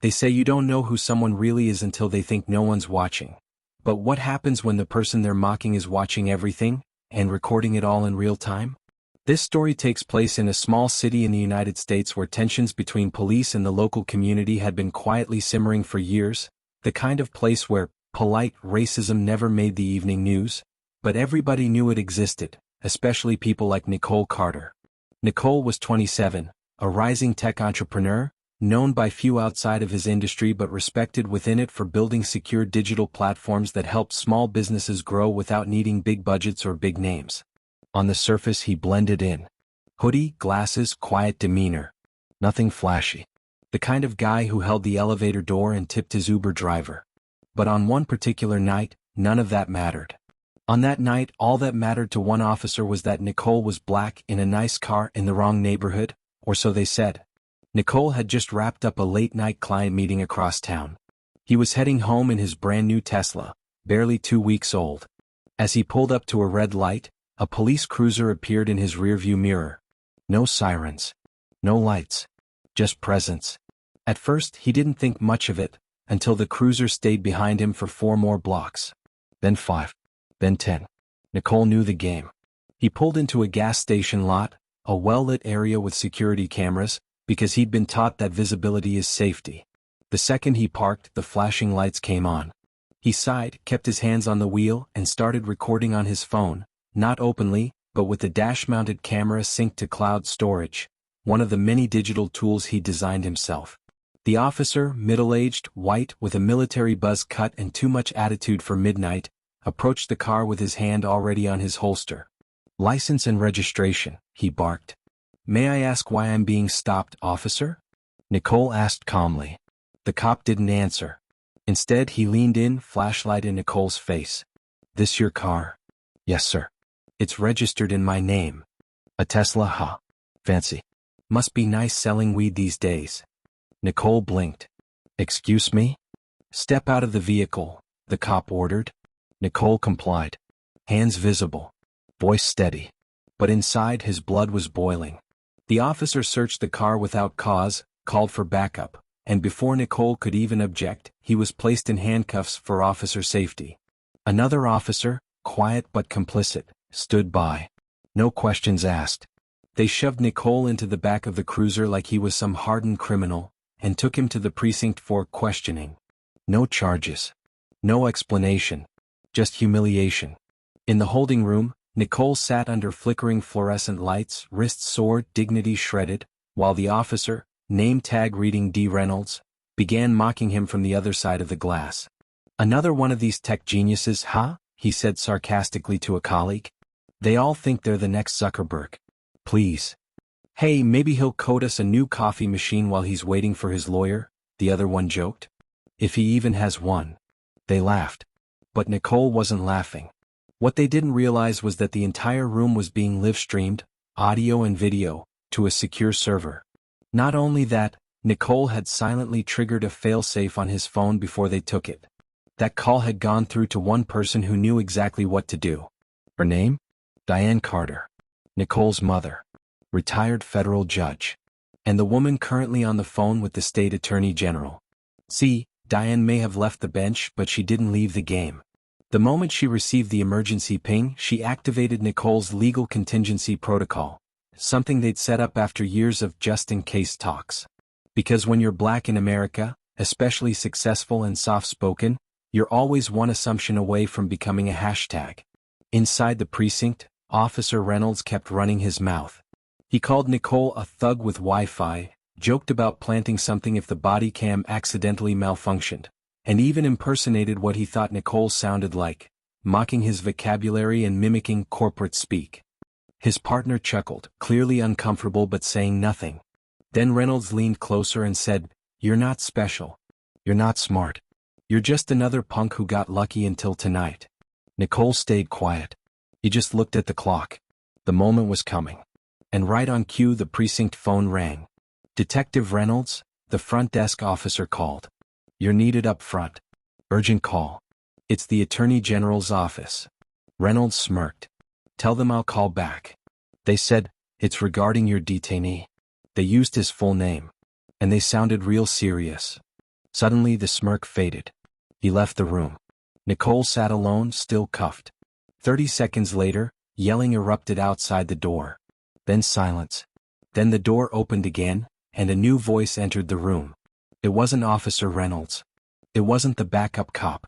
They say you don't know who someone really is until they think no one's watching. But what happens when the person they're mocking is watching everything, and recording it all in real time? This story takes place in a small city in the United States where tensions between police and the local community had been quietly simmering for years, the kind of place where polite racism never made the evening news, but everybody knew it existed, especially people like Nicole Carter. Nicole was 27, a rising tech entrepreneur, known by few outside of his industry but respected within it for building secure digital platforms that helped small businesses grow without needing big budgets or big names. On the surface he blended in. Hoodie, glasses, quiet demeanor. Nothing flashy. The kind of guy who held the elevator door and tipped his Uber driver. But on one particular night, none of that mattered. On that night, all that mattered to one officer was that Nicole was black in a nice car in the wrong neighborhood, or so they said. Nicole had just wrapped up a late-night client meeting across town. He was heading home in his brand-new Tesla, barely 2 weeks old. As he pulled up to a red light, a police cruiser appeared in his rearview mirror. No sirens. No lights. Just presence. At first, he didn't think much of it, until the cruiser stayed behind him for 4 more blocks. Then 5. Then 10. Nicole knew the game. He pulled into a gas station lot, a well-lit area with security cameras, because he'd been taught that visibility is safety. The second he parked, the flashing lights came on. He sighed, kept his hands on the wheel, and started recording on his phone, not openly, but with the dash-mounted camera synced to cloud storage, one of the many digital tools he designed himself. The officer, middle-aged, white, with a military buzz cut and too much attitude for midnight, approached the car with his hand already on his holster. "License and registration," he barked. "May I ask why I'm being stopped, officer?" Nicole asked calmly. The cop didn't answer. Instead, he leaned in, flashlight in Nicole's face. "This your car?" "Yes, sir. It's registered in my name." "A Tesla, huh? Fancy. Must be nice selling weed these days." Nicole blinked. "Excuse me?" "Step out of the vehicle," the cop ordered. Nicole complied. Hands visible. Voice steady. But inside his blood was boiling. The officer searched the car without cause, called for backup, and before Nicole could even object, he was placed in handcuffs for officer safety. Another officer, quiet but complicit, stood by. No questions asked. They shoved Nicole into the back of the cruiser like he was some hardened criminal, and took him to the precinct for questioning. No charges. No explanation. Just humiliation. In the holding room, Nicole sat under flickering fluorescent lights, wrists sore, dignity shredded, while the officer, name tag reading D. Reynolds, began mocking him from the other side of the glass. "Another one of these tech geniuses, huh?" he said sarcastically to a colleague. "They all think they're the next Zuckerberg. Please. Hey, maybe he'll code us a new coffee machine while he's waiting for his lawyer," the other one joked. "If he even has one." They laughed. But Nicole wasn't laughing. What they didn't realize was that the entire room was being live-streamed, audio and video, to a secure server. Not only that, Nicole had silently triggered a failsafe on his phone before they took it. That call had gone through to one person who knew exactly what to do. Her name? Diane Carter. Nicole's mother. Retired federal judge. And the woman currently on the phone with the state attorney general. See, Diane may have left the bench, but she didn't leave the game. The moment she received the emergency ping, she activated Nicole's legal contingency protocol, something they'd set up after years of just-in-case talks. Because when you're black in America, especially successful and soft-spoken, you're always one assumption away from becoming a hashtag. Inside the precinct, Officer Reynolds kept running his mouth. He called Nicole a thug with Wi-Fi, joked about planting something if the body cam accidentally malfunctioned, and even impersonated what he thought Nicole sounded like, mocking his vocabulary and mimicking corporate speak. His partner chuckled, clearly uncomfortable but saying nothing. Then Reynolds leaned closer and said, "You're not special. You're not smart. You're just another punk who got lucky until tonight." Nicole stayed quiet. He just looked at the clock. The moment was coming. And right on cue the precinct phone rang. "Detective Reynolds," the front desk officer called. "You're needed up front. Urgent call. It's the Attorney General's office." Reynolds smirked. "Tell them I'll call back." They said, "It's regarding your detainee." They used his full name. And they sounded real serious. Suddenly the smirk faded. He left the room. Nicole sat alone, still cuffed. 30 seconds later, yelling erupted outside the door. Then silence. Then the door opened again, and a new voice entered the room. It wasn't Officer Reynolds. It wasn't the backup cop.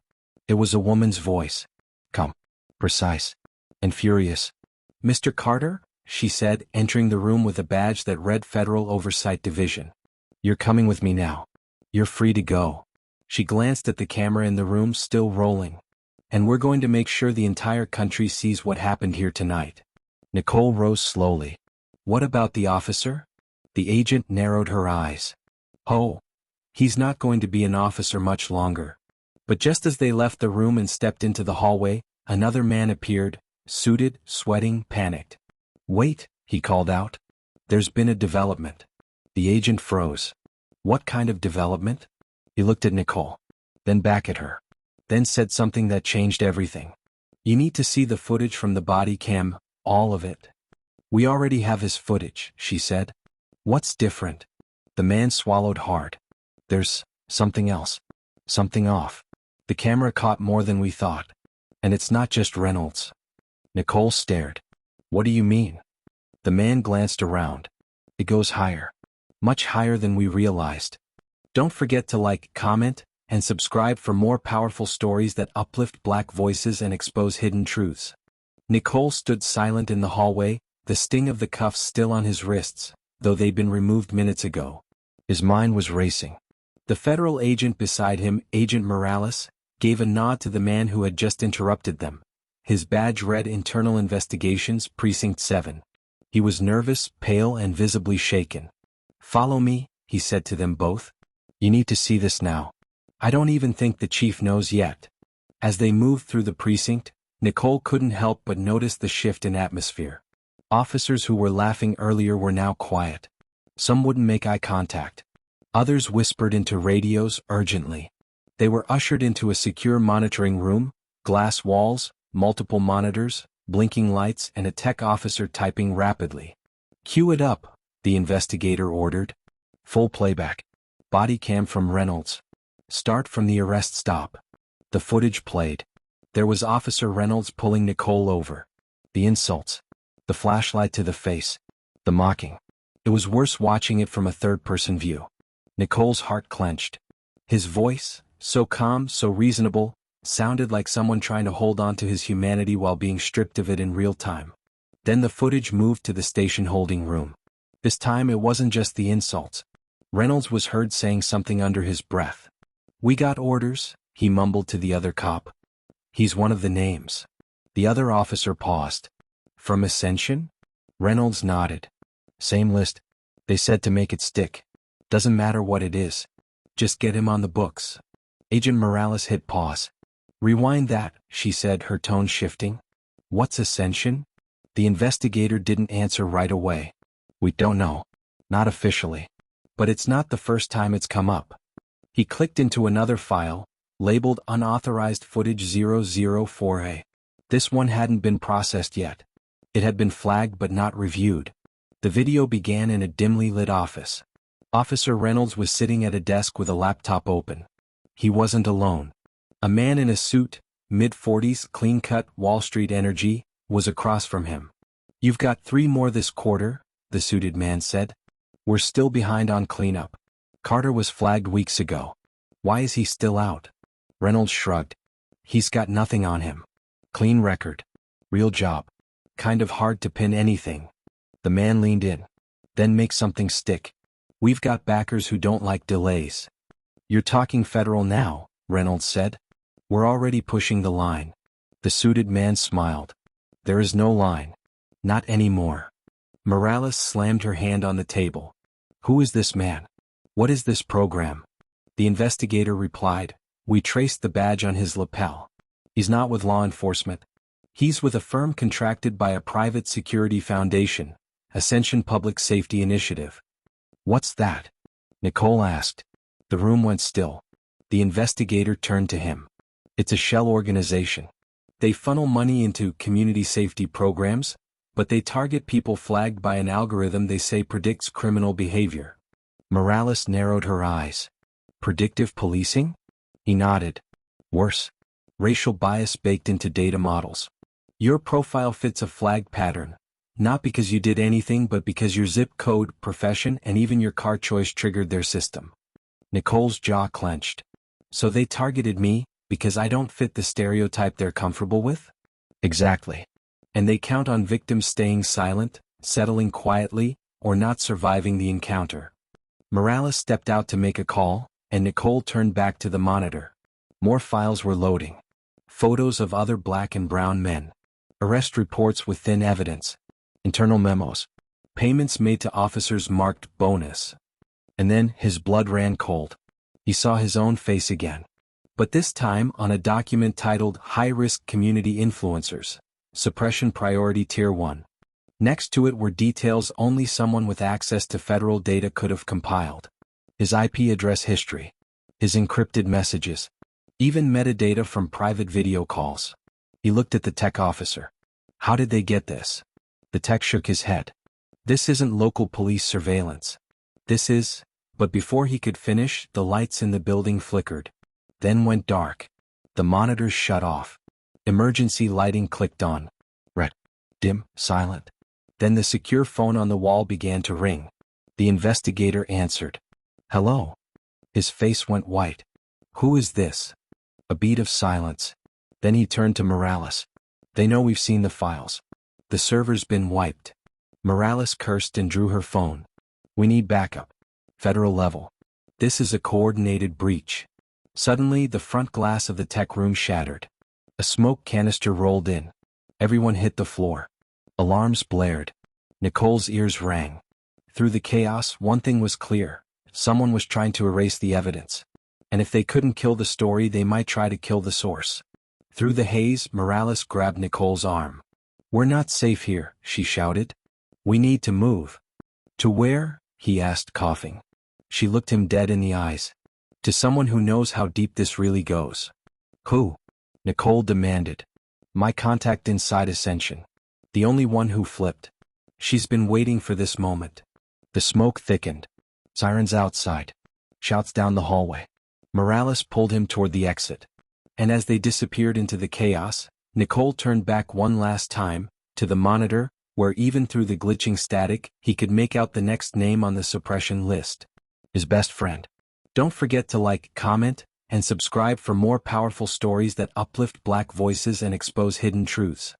It was a woman's voice. Calm, precise, and furious. "Mr. Carter?" she said, entering the room with a badge that read Federal Oversight Division. "You're coming with me now. You're free to go." She glanced at the camera in the room, still rolling. "And we're going to make sure the entire country sees what happened here tonight." Nicole rose slowly. "What about the officer?" The agent narrowed her eyes. "Oh, he's not going to be an officer much longer." But just as they left the room and stepped into the hallway, another man appeared, suited, sweating, panicked. "Wait," he called out. "There's been a development." The agent froze. "What kind of development?" He looked at Nicole, then back at her, then said something that changed everything. "You need to see the footage from the body cam, all of it." "We already have his footage," she said. "What's different?" The man swallowed hard. "There's something else. Something off. The camera caught more than we thought. And it's not just Reynolds." Nicole stared. "What do you mean?" The man glanced around. "It goes higher. Much higher than we realized." Don't forget to like, comment, and subscribe for more powerful stories that uplift Black voices and expose hidden truths. Nicole stood silent in the hallway, the sting of the cuffs still on his wrists, though they'd been removed minutes ago. His mind was racing. The federal agent beside him, Agent Morales, gave a nod to the man who had just interrupted them. His badge read Internal Investigations, Precinct 7. He was nervous, pale, and visibly shaken. "Follow me," he said to them both. "You need to see this now. I don't even think the chief knows yet." As they moved through the precinct, Nicole couldn't help but notice the shift in atmosphere. Officers who were laughing earlier were now quiet. Some wouldn't make eye contact. Others whispered into radios urgently. They were ushered into a secure monitoring room, glass walls, multiple monitors, blinking lights, and a tech officer typing rapidly. "Cue it up," the investigator ordered. "Full playback. Body cam from Reynolds. Start from the arrest stop." The footage played. There was Officer Reynolds pulling Nicole over. The insults. The flashlight to the face. The mocking. It was worse watching it from a third-person view. Nicole's heart clenched. His voice, so calm, so reasonable, sounded like someone trying to hold on to his humanity while being stripped of it in real time. Then the footage moved to the station holding room. This time it wasn't just the insults. Reynolds was heard saying something under his breath. "We got orders," he mumbled to the other cop. "He's one of the names." The other officer paused. "From Ascension?" Reynolds nodded. "Same list. They said to make it stick. Doesn't matter what it is. Just get him on the books." Agent Morales hit pause. "Rewind that," she said, her tone shifting. "What's Ascension?" The investigator didn't answer right away. "We don't know. Not officially. But it's not the first time it's come up." He clicked into another file, labeled Unauthorized Footage 004A. This one hadn't been processed yet. It had been flagged but not reviewed. The video began in a dimly lit office. Officer Reynolds was sitting at a desk with a laptop open. He wasn't alone. A man in a suit, mid-40s, clean-cut, Wall Street energy, was across from him. "You've got 3 more this quarter," the suited man said. "We're still behind on cleanup. Carter was flagged weeks ago. Why is he still out?" Reynolds shrugged. "He's got nothing on him. Clean record. Real job. Kind of hard to pin anything." The man leaned in. "Then make something stick. We've got backers who don't like delays." "You're talking federal now," Reynolds said. "We're already pushing the line." The suited man smiled. "There is no line. Not anymore." Morales slammed her hand on the table. "Who is this man? What is this program?" The investigator replied, "We traced the badge on his lapel. He's not with law enforcement. He's with a firm contracted by a private security foundation, Ascension Public Safety Initiative." "What's that?" Nicole asked. The room went still. The investigator turned to him. "It's a shell organization. They funnel money into community safety programs, but they target people flagged by an algorithm they say predicts criminal behavior." Morales narrowed her eyes. Predictive policing? He nodded. Worse. Racial bias baked into data models. Your profile fits a flag pattern, not because you did anything but because your zip code, profession, and even your car choice triggered their system. Nicole's jaw clenched. So they targeted me, because I don't fit the stereotype they're comfortable with? Exactly. And they count on victims staying silent, settling quietly, or not surviving the encounter. Morales stepped out to make a call, and Nicole turned back to the monitor. More files were loading. Photos of other black and brown men. Arrest reports with thin evidence. Internal memos. Payments made to officers marked bonus. And then his blood ran cold. He saw his own face again. But this time on a document titled High-Risk Community Influencers. Suppression Priority Tier 1. Next to it were details only someone with access to federal data could have compiled. His IP address history. His encrypted messages. Even metadata from private video calls. He looked at the tech officer. How did they get this? The tech shook his head. This isn't local police surveillance. This is... But before he could finish, the lights in the building flickered. Then went dark. The monitors shut off. Emergency lighting clicked on. Red. Dim. Silent. Then the secure phone on the wall began to ring. The investigator answered. Hello. His face went white. Who is this? A beat of silence. Then he turned to Morales. They know we've seen the files. The server's been wiped. Morales cursed and drew her phone. We need backup. Federal level. This is a coordinated breach. Suddenly, the front glass of the tech room shattered. A smoke canister rolled in. Everyone hit the floor. Alarms blared. Nicole's ears rang. Through the chaos, one thing was clear. Someone was trying to erase the evidence. And if they couldn't kill the story, they might try to kill the source. Through the haze, Morales grabbed Nicole's arm. We're not safe here, she shouted. We need to move. To where? He asked, coughing. She looked him dead in the eyes. To someone who knows how deep this really goes. Who? Nicole demanded. My contact inside Ascension. The only one who flipped. She's been waiting for this moment. The smoke thickened. Sirens outside. Shouts down the hallway. Morales pulled him toward the exit. And as they disappeared into the chaos, Nicole turned back one last time, to the monitor, where even through the glitching static, he could make out the next name on the suppression list. His best friend. Don't forget to like, comment, and subscribe for more powerful stories that uplift Black voices and expose hidden truths.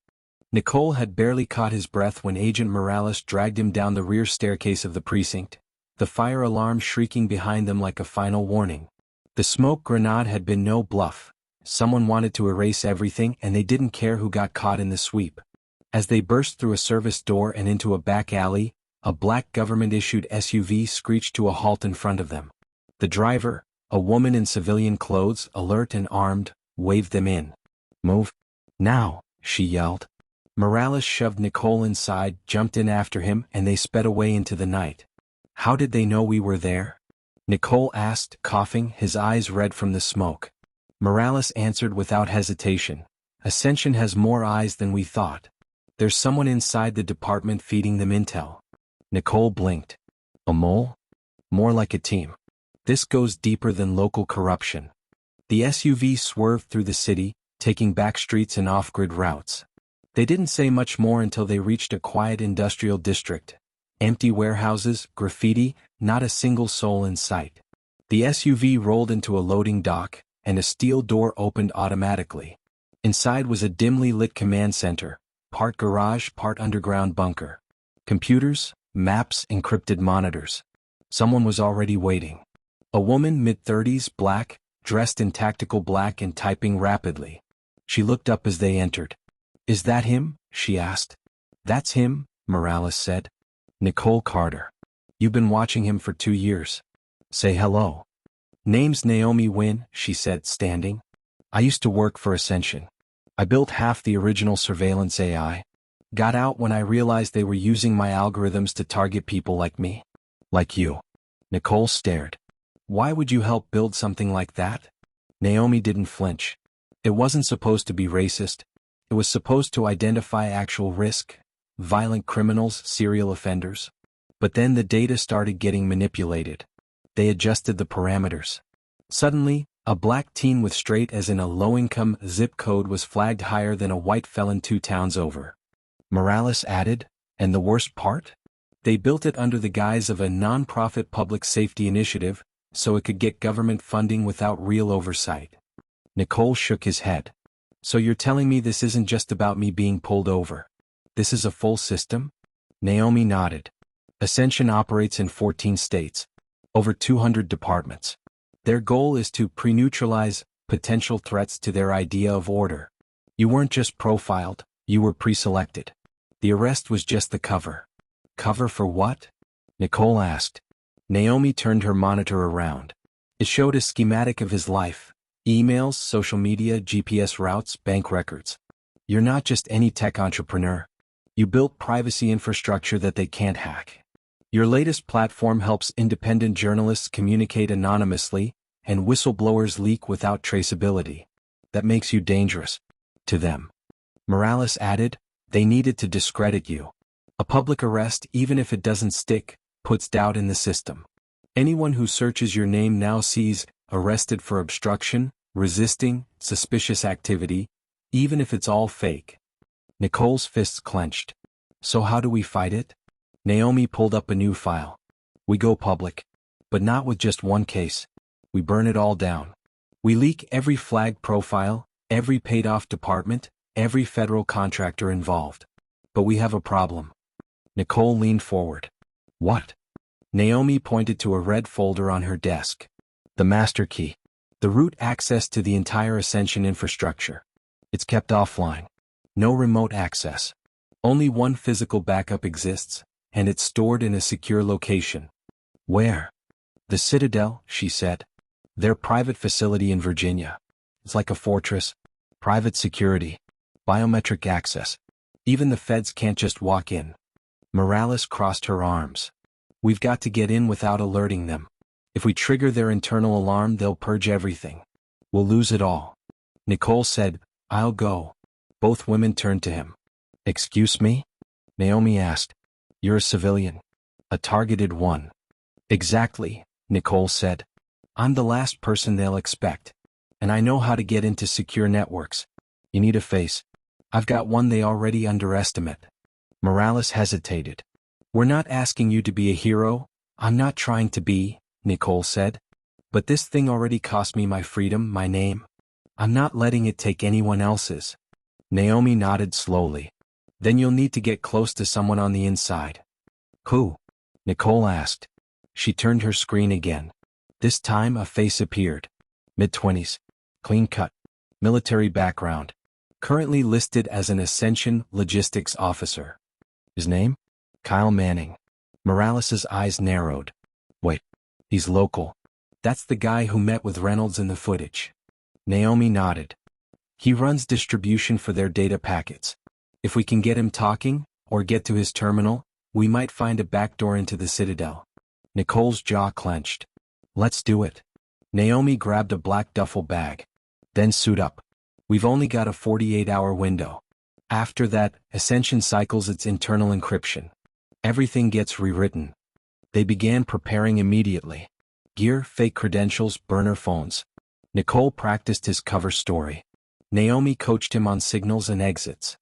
Nicole had barely caught his breath when Agent Morales dragged him down the rear staircase of the precinct, the fire alarm shrieking behind them like a final warning. The smoke grenade had been no bluff. Someone wanted to erase everything and they didn't care who got caught in the sweep. As they burst through a service door and into a back alley, a black government-issued SUV screeched to a halt in front of them. The driver, a woman in civilian clothes, alert and armed, waved them in. Move. Now, she yelled. Morales shoved Nicole inside, jumped in after him, and they sped away into the night. How did they know we were there? Nicole asked, coughing, his eyes red from the smoke. Morales answered without hesitation. Ascension has more eyes than we thought. There's someone inside the department feeding them intel. Nicole blinked. A mole? More like a team. This goes deeper than local corruption. The SUV swerved through the city, taking back streets and off-grid routes. They didn't say much more until they reached a quiet industrial district. Empty warehouses, graffiti, not a single soul in sight. The SUV rolled into a loading dock, and a steel door opened automatically. Inside was a dimly lit command center, part garage, part underground bunker. Computers, maps, encrypted monitors. Someone was already waiting. A woman mid-30s, black, dressed in tactical black and typing rapidly. She looked up as they entered. Is that him? She asked. That's him, Morales said. Nicole Carter. You've been watching him for 2 years. Say hello. Name's Naomi Wynn, she said, standing. I used to work for Ascension. I built half the original surveillance AI. Got out when I realized they were using my algorithms to target people like me. Like you. Nicole stared. Why would you help build something like that? Naomi didn't flinch. It wasn't supposed to be racist. It was supposed to identify actual risk, violent criminals, serial offenders. But then the data started getting manipulated. They adjusted the parameters. Suddenly, a black teen with straight as in a low-income zip code was flagged higher than a white felon 2 towns over. Morales added, and the worst part? They built it under the guise of a non-profit public safety initiative, so it could get government funding without real oversight. Nicole shook his head. So you're telling me this isn't just about me being pulled over? This is a full system? Naomi nodded. Ascension operates in 14 states. Over 200 departments. Their goal is to pre-neutralize potential threats to their idea of order. You weren't just profiled, you were pre-selected. The arrest was just the cover. Cover for what? Nicole asked. Naomi turned her monitor around. It showed a schematic of his life. Emails, social media, GPS routes, bank records. You're not just any tech entrepreneur. You built privacy infrastructure that they can't hack. Your latest platform helps independent journalists communicate anonymously, and whistleblowers leak without traceability. That makes you dangerous. To them. Morales added, they needed to discredit you. A public arrest, even if it doesn't stick, puts doubt in the system. Anyone who searches your name now sees, arrested for obstruction, resisting, suspicious activity, even if it's all fake. Nicole's fists clenched. So how do we fight it? Naomi pulled up a new file. We go public. But not with just one case. We burn it all down. We leak every flag profile, every paid-off department, every federal contractor involved. But we have a problem. Nicole leaned forward. What? Naomi pointed to a red folder on her desk. The master key. The root access to the entire Ascension infrastructure. It's kept offline. No remote access. Only one physical backup exists, and it's stored in a secure location. Where? The Citadel, she said. Their private facility in Virginia. It's like a fortress. Private security. Biometric access. Even the feds can't just walk in. Morales crossed her arms. We've got to get in without alerting them. If we trigger their internal alarm, they'll purge everything. We'll lose it all. Nicole said, I'll go. Both women turned to him. Excuse me? Naomi asked. You're a civilian. A targeted one. Exactly, Nicole said. I'm the last person they'll expect. And I know how to get into secure networks. You need a face. I've got one they already underestimate. Morales hesitated. We're not asking you to be a hero. I'm not trying to be, Nicole said. But this thing already cost me my freedom, my name. I'm not letting it take anyone else's. Naomi nodded slowly. Then you'll need to get close to someone on the inside. Who? Nicole asked. She turned her screen again. This time a face appeared. Mid-20s. Clean cut. Military background. Currently listed as an Ascension logistics officer. His name? Kyle Manning. Morales's eyes narrowed. Wait. He's local. That's the guy who met with Reynolds in the footage. Naomi nodded. He runs distribution for their data packets. If we can get him talking, or get to his terminal, we might find a backdoor into the Citadel. Nicole's jaw clenched. Let's do it. Naomi grabbed a black duffel bag. Then suit up. We've only got a 48-hour window. After that, Ascension cycles its internal encryption. Everything gets rewritten. They began preparing immediately. Gear, fake credentials, burner phones. Nicole practiced his cover story. Naomi coached him on signals and exits.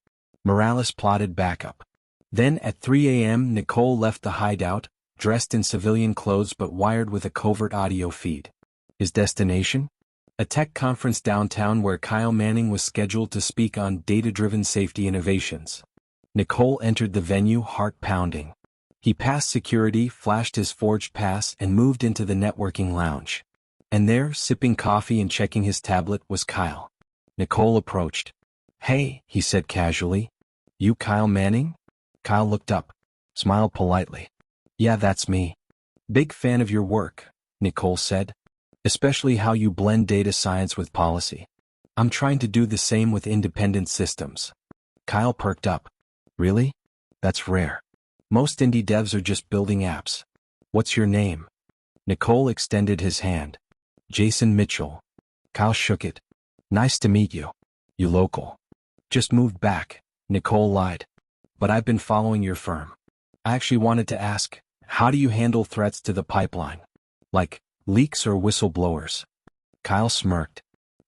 Morales plotted backup. Then at 3 a.m. Nicole left the hideout, dressed in civilian clothes but wired with a covert audio feed. His destination? A tech conference downtown where Kyle Manning was scheduled to speak on data-driven safety innovations. Nicole entered the venue, heart pounding. He passed security, flashed his forged pass, and moved into the networking lounge. And there, sipping coffee and checking his tablet, was Kyle. Nicole approached. Hey, he said casually. You Kyle Manning? Kyle looked up, smiled politely. Yeah, that's me. Big fan of your work, Nicole said. Especially how you blend data science with policy. I'm trying to do the same with independent systems. Kyle perked up. Really? That's rare. Most indie devs are just building apps. What's your name? Nicole extended his hand. Jason Mitchell. Kyle shook it. Nice to meet you. You local. Just moved back, Nicole lied. But I've been following your firm. I actually wanted to ask, how do you handle threats to the pipeline? Like, leaks or whistleblowers? Kyle smirked.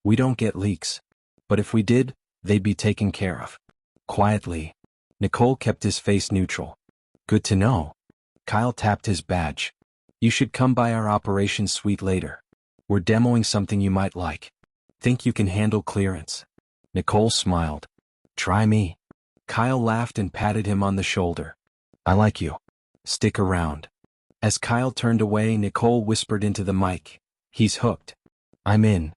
We don't get leaks. But if we did, they'd be taken care of. Quietly. Nicole kept his face neutral. Good to know. Kyle tapped his badge. You should come by our operations suite later. We're demoing something you might like. Think you can handle clearance? Nicole smiled. Try me. Kyle laughed and patted him on the shoulder. I like you. Stick around. As Kyle turned away, Nicole whispered into the mic. He's hooked. I'm in.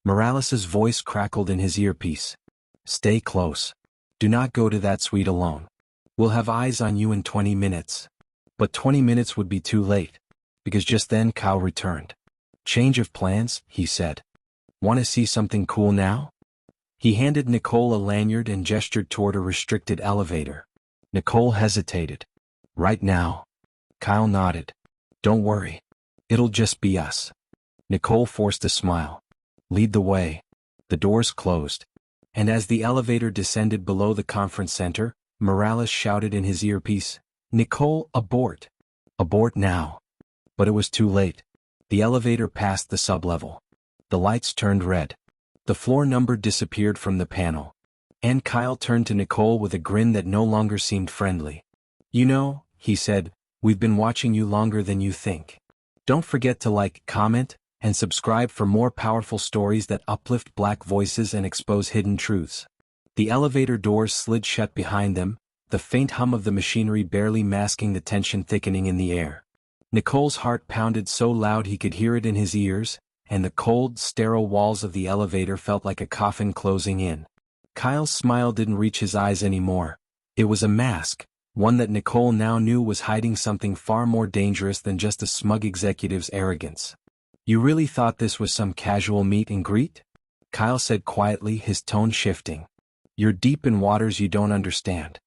Morales' voice crackled in his earpiece. Stay close. Do not go to that suite alone. We'll have eyes on you in 20 minutes. But 20 minutes would be too late. Because just then Kyle returned. Change of plans, he said. Want to see something cool now? He handed Nicole a lanyard and gestured toward a restricted elevator. Nicole hesitated. Right now. Kyle nodded. Don't worry. It'll just be us. Nicole forced a smile. Lead the way. The doors closed. And as the elevator descended below the conference center, Morales shouted in his earpiece, Nicole, abort. Abort now. But it was too late. The elevator passed the sublevel. The lights turned red. The floor number disappeared from the panel. And Kyle turned to Nicole with a grin that no longer seemed friendly. You know, he said, we've been watching you longer than you think. Don't forget to like, comment, and subscribe for more powerful stories that uplift Black voices and expose hidden truths. The elevator doors slid shut behind them, the faint hum of the machinery barely masking the tension thickening in the air. Nicole's heart pounded so loud he could hear it in his ears, and the cold, sterile walls of the elevator felt like a coffin closing in. Kyle's smile didn't reach his eyes anymore. It was a mask, one that Nicole now knew was hiding something far more dangerous than just a smug executive's arrogance. You really thought this was some casual meet and greet? Kyle said quietly, his tone shifting. You're deep in waters you don't understand.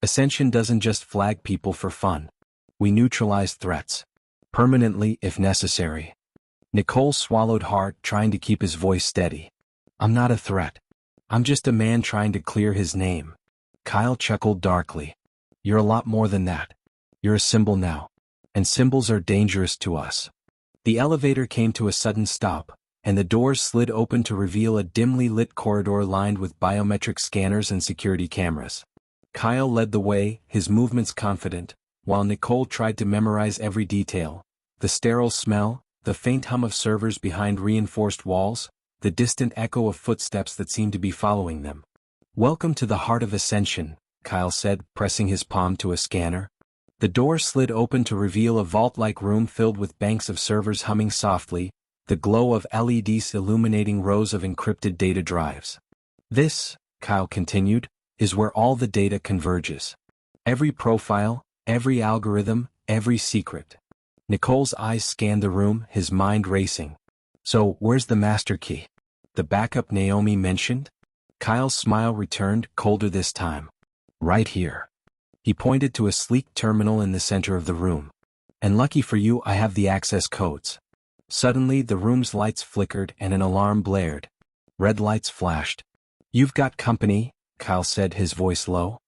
Ascension doesn't just flag people for fun. We neutralize threats. Permanently if necessary. Nicole swallowed hard, trying to keep his voice steady. I'm not a threat. I'm just a man trying to clear his name. Kyle chuckled darkly. You're a lot more than that. You're a symbol now. And symbols are dangerous to us. The elevator came to a sudden stop, and the doors slid open to reveal a dimly lit corridor lined with biometric scanners and security cameras. Kyle led the way, his movements confident, while Nicole tried to memorize every detail. The sterile smell, the faint hum of servers behind reinforced walls, the distant echo of footsteps that seemed to be following them. Welcome to the heart of Ascension, Kyle said, pressing his palm to a scanner. The door slid open to reveal a vault-like room filled with banks of servers humming softly, the glow of LEDs illuminating rows of encrypted data drives. This, Kyle continued, is where all the data converges. Every profile, every algorithm, every secret. Nicole's eyes scanned the room, his mind racing. So, where's the master key? The backup Naomi mentioned? Kyle's smile returned, colder this time. Right here. He pointed to a sleek terminal in the center of the room. And lucky for you, I have the access codes. Suddenly, the room's lights flickered and an alarm blared. Red lights flashed. You've got company, Kyle said, his voice low.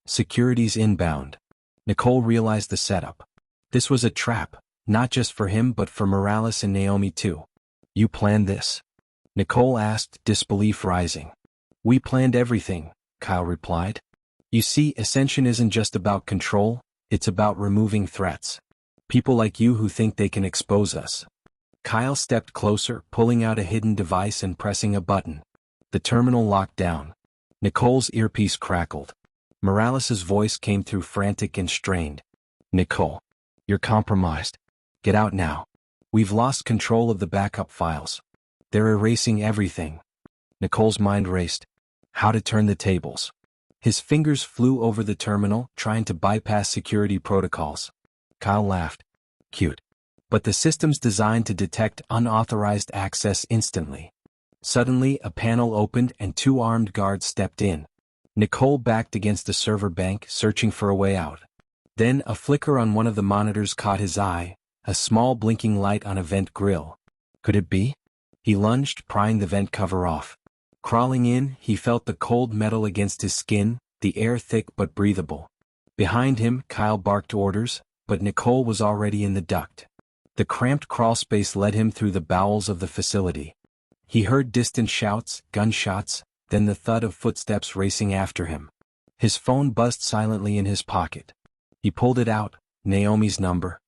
Security's inbound. Nicole realized the setup. This was a trap, not just for him but for Morales and Naomi too. You planned this? Nicole asked, disbelief rising. We planned everything, Kyle replied. You see, Ascension isn't just about control, it's about removing threats. People like you who think they can expose us. Kyle stepped closer, pulling out a hidden device and pressing a button. The terminal locked down. Nicole's earpiece crackled. Morales' voice came through frantic and strained. Nicole, you're compromised. Get out now. We've lost control of the backup files. They're erasing everything. Nicole's mind raced. How to turn the tables. His fingers flew over the terminal, trying to bypass security protocols. Kyle laughed. Cute. But the system's designed to detect unauthorized access instantly. Suddenly, a panel opened and two armed guards stepped in. Nicole backed against the server bank, searching for a way out. Then a flicker on one of the monitors caught his eye, a small blinking light on a vent grill. Could it be? He lunged, prying the vent cover off. Crawling in, he felt the cold metal against his skin, the air thick but breathable. Behind him, Kyle barked orders, but Nicole was already in the duct. The cramped crawlspace led him through the bowels of the facility. He heard distant shouts, gunshots, then the thud of footsteps racing after him. His phone buzzed silently in his pocket. He pulled it out, Naomi's number.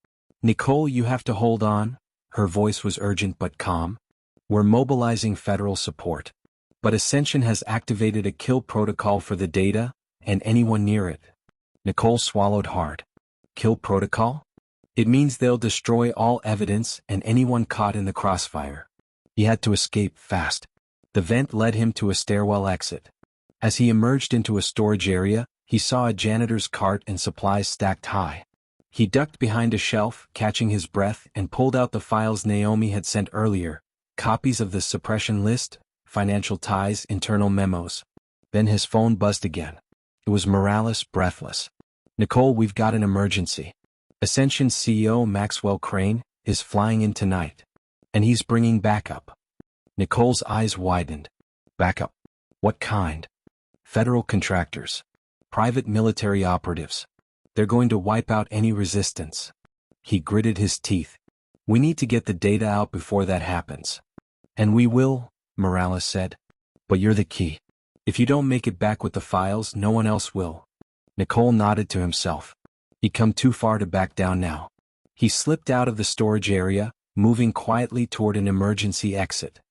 "Nicole, you have to hold on." Her voice was urgent but calm. "We're mobilizing federal support. But Ascension has activated a kill protocol for the data, and anyone near it." Nicole swallowed hard. Kill protocol? It means they'll destroy all evidence and anyone caught in the crossfire. He had to escape fast. The vent led him to a stairwell exit. As he emerged into a storage area, he saw a janitor's cart and supplies stacked high. He ducked behind a shelf, catching his breath, and pulled out the files Naomi had sent earlier, copies of the suppression list, financial ties, internal memos. Then his phone buzzed again. It was Morales, breathless. "Nicole, we've got an emergency. Ascension's CEO Maxwell Crane is flying in tonight. And he's bringing backup." Nicole's eyes widened. "Backup? What kind?" "Federal contractors. Private military operatives. They're going to wipe out any resistance." He gritted his teeth. "We need to get the data out before that happens." "And we will," Morales said. "But you're the key. If you don't make it back with the files, no one else will." Nicole nodded to himself. He'd come too far to back down now. He slipped out of the storage area, moving quietly toward an emergency exit.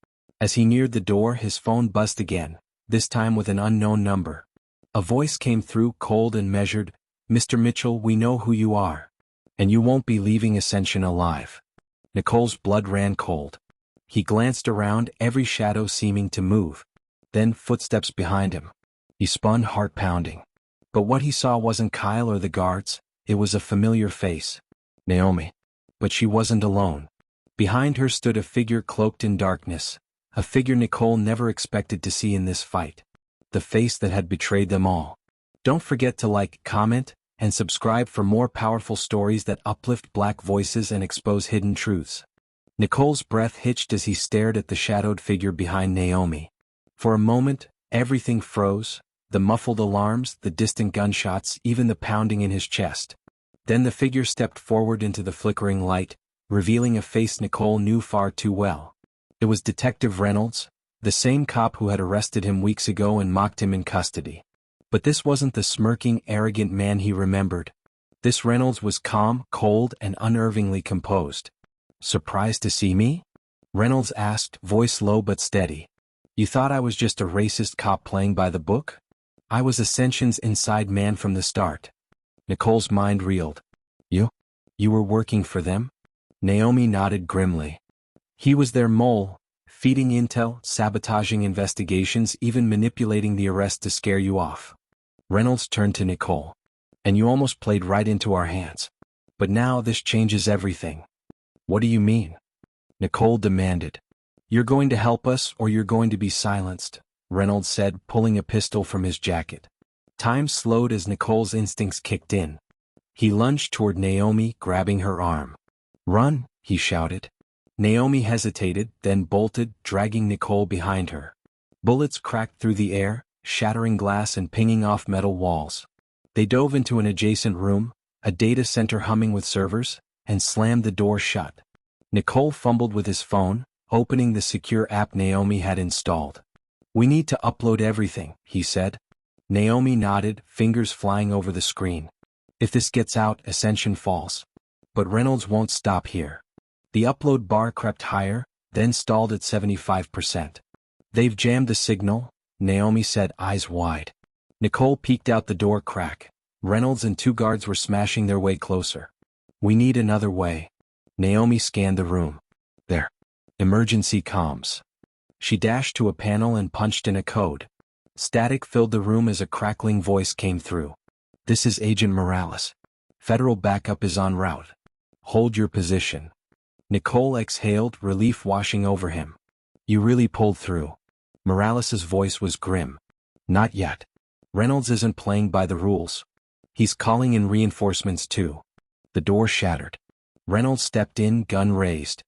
As he neared the door, his phone buzzed again, this time with an unknown number. A voice came through, cold and measured. "Mr. Mitchell, we know who you are. And you won't be leaving Ascension alive." Nicole's blood ran cold. He glanced around, every shadow seeming to move. Then footsteps behind him. He spun, heart pounding. But what he saw wasn't Kyle or the guards, it was a familiar face. Naomi. But she wasn't alone. Behind her stood a figure cloaked in darkness, a figure Nicole never expected to see in this fight. The face that had betrayed them all. Don't forget to like, comment, and subscribe for more powerful stories that uplift Black voices and expose hidden truths. Nicole's breath hitched as he stared at the shadowed figure behind Naomi. For a moment, everything froze, the muffled alarms, the distant gunshots, even the pounding in his chest. Then the figure stepped forward into the flickering light, revealing a face Nicole knew far too well. It was Detective Reynolds, the same cop who had arrested him weeks ago and mocked him in custody. But this wasn't the smirking, arrogant man he remembered. This Reynolds was calm, cold, and unnervingly composed. "Surprised to see me?" Reynolds asked, voice low but steady. "You thought I was just a racist cop playing by the book? I was Ascension's inside man from the start." Nicole's mind reeled. You were working for them?" Naomi nodded grimly. "He was their mole, feeding intel, sabotaging investigations, even manipulating the arrest to scare you off." Reynolds turned to Nicole. "And you almost played right into our hands. But now this changes everything." "What do you mean?" Nicole demanded. "You're going to help us or you're going to be silenced," Reynolds said, pulling a pistol from his jacket. Time slowed as Nicole's instincts kicked in. He lunged toward Naomi, grabbing her arm. "Run," he shouted. Naomi hesitated, then bolted, dragging Nicole behind her. Bullets cracked through the air, shattering glass and pinging off metal walls. They dove into an adjacent room, a data center humming with servers, and slammed the door shut. Nicole fumbled with his phone, opening the secure app Naomi had installed. "We need to upload everything," he said. Naomi nodded, fingers flying over the screen. "If this gets out, Ascension falls." But Reynolds won't stop here. The upload bar crept higher, then stalled at 75%. "They've jammed the signal," Naomi said, eyes wide. Nicole peeked out the door crack. Reynolds and two guards were smashing their way closer. "We need another way." Naomi scanned the room. "There. Emergency comms." She dashed to a panel and punched in a code. Static filled the room as a crackling voice came through. "This is Agent Morales. Federal backup is en route. Hold your position." Nicole exhaled, relief washing over him. "You really pulled through." Morales's voice was grim. "Not yet. Reynolds isn't playing by the rules. He's calling in reinforcements too." The door shattered. Reynolds stepped in, gun raised.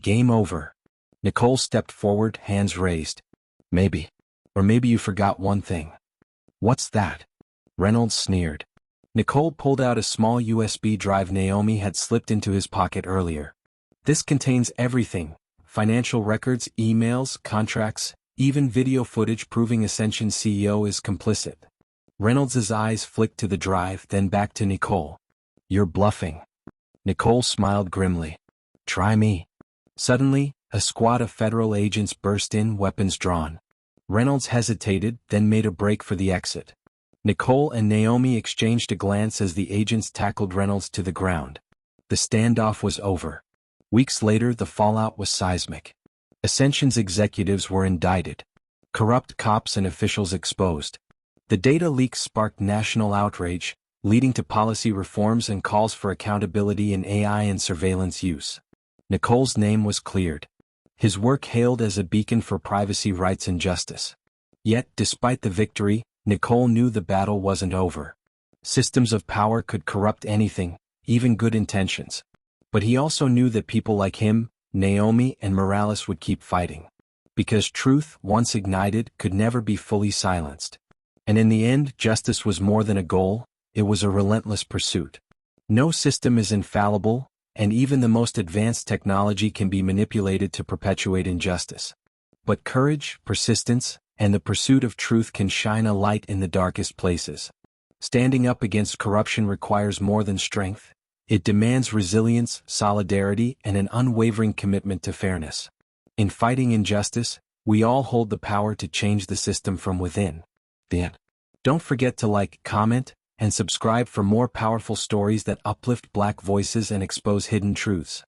"Game over." Nicole stepped forward, hands raised. "Maybe. Or maybe you forgot one thing." "What's that?" Reynolds sneered. Nicole pulled out a small USB drive Naomi had slipped into his pocket earlier. "This contains everything, financial records, emails, contracts, even video footage proving Ascension CEO is complicit. Reynolds' eyes flicked to the drive, then back to Nicole. "You're bluffing." Nicole smiled grimly. "Try me." Suddenly, a squad of federal agents burst in, weapons drawn. Reynolds hesitated, then made a break for the exit. Nicole and Naomi exchanged a glance as the agents tackled Reynolds to the ground. The standoff was over. Weeks later, the fallout was seismic. Ascension's executives were indicted. Corrupt cops and officials exposed. The data leaks sparked national outrage, leading to policy reforms and calls for accountability in AI and surveillance use. Nicole's name was cleared. His work hailed as a beacon for privacy rights and justice. Yet, despite the victory, Nicole knew the battle wasn't over. Systems of power could corrupt anything, even good intentions. But he also knew that people like him, Naomi and Morales would keep fighting. Because truth, once ignited, could never be fully silenced. And in the end, justice was more than a goal, it was a relentless pursuit. No system is infallible, and even the most advanced technology can be manipulated to perpetuate injustice. But courage, persistence, and the pursuit of truth can shine a light in the darkest places. Standing up against corruption requires more than strength. It demands resilience, solidarity, and an unwavering commitment to fairness. In fighting injustice, we all hold the power to change the system from within. Don't forget to like, comment, and subscribe for more powerful stories that uplift Black voices and expose hidden truths.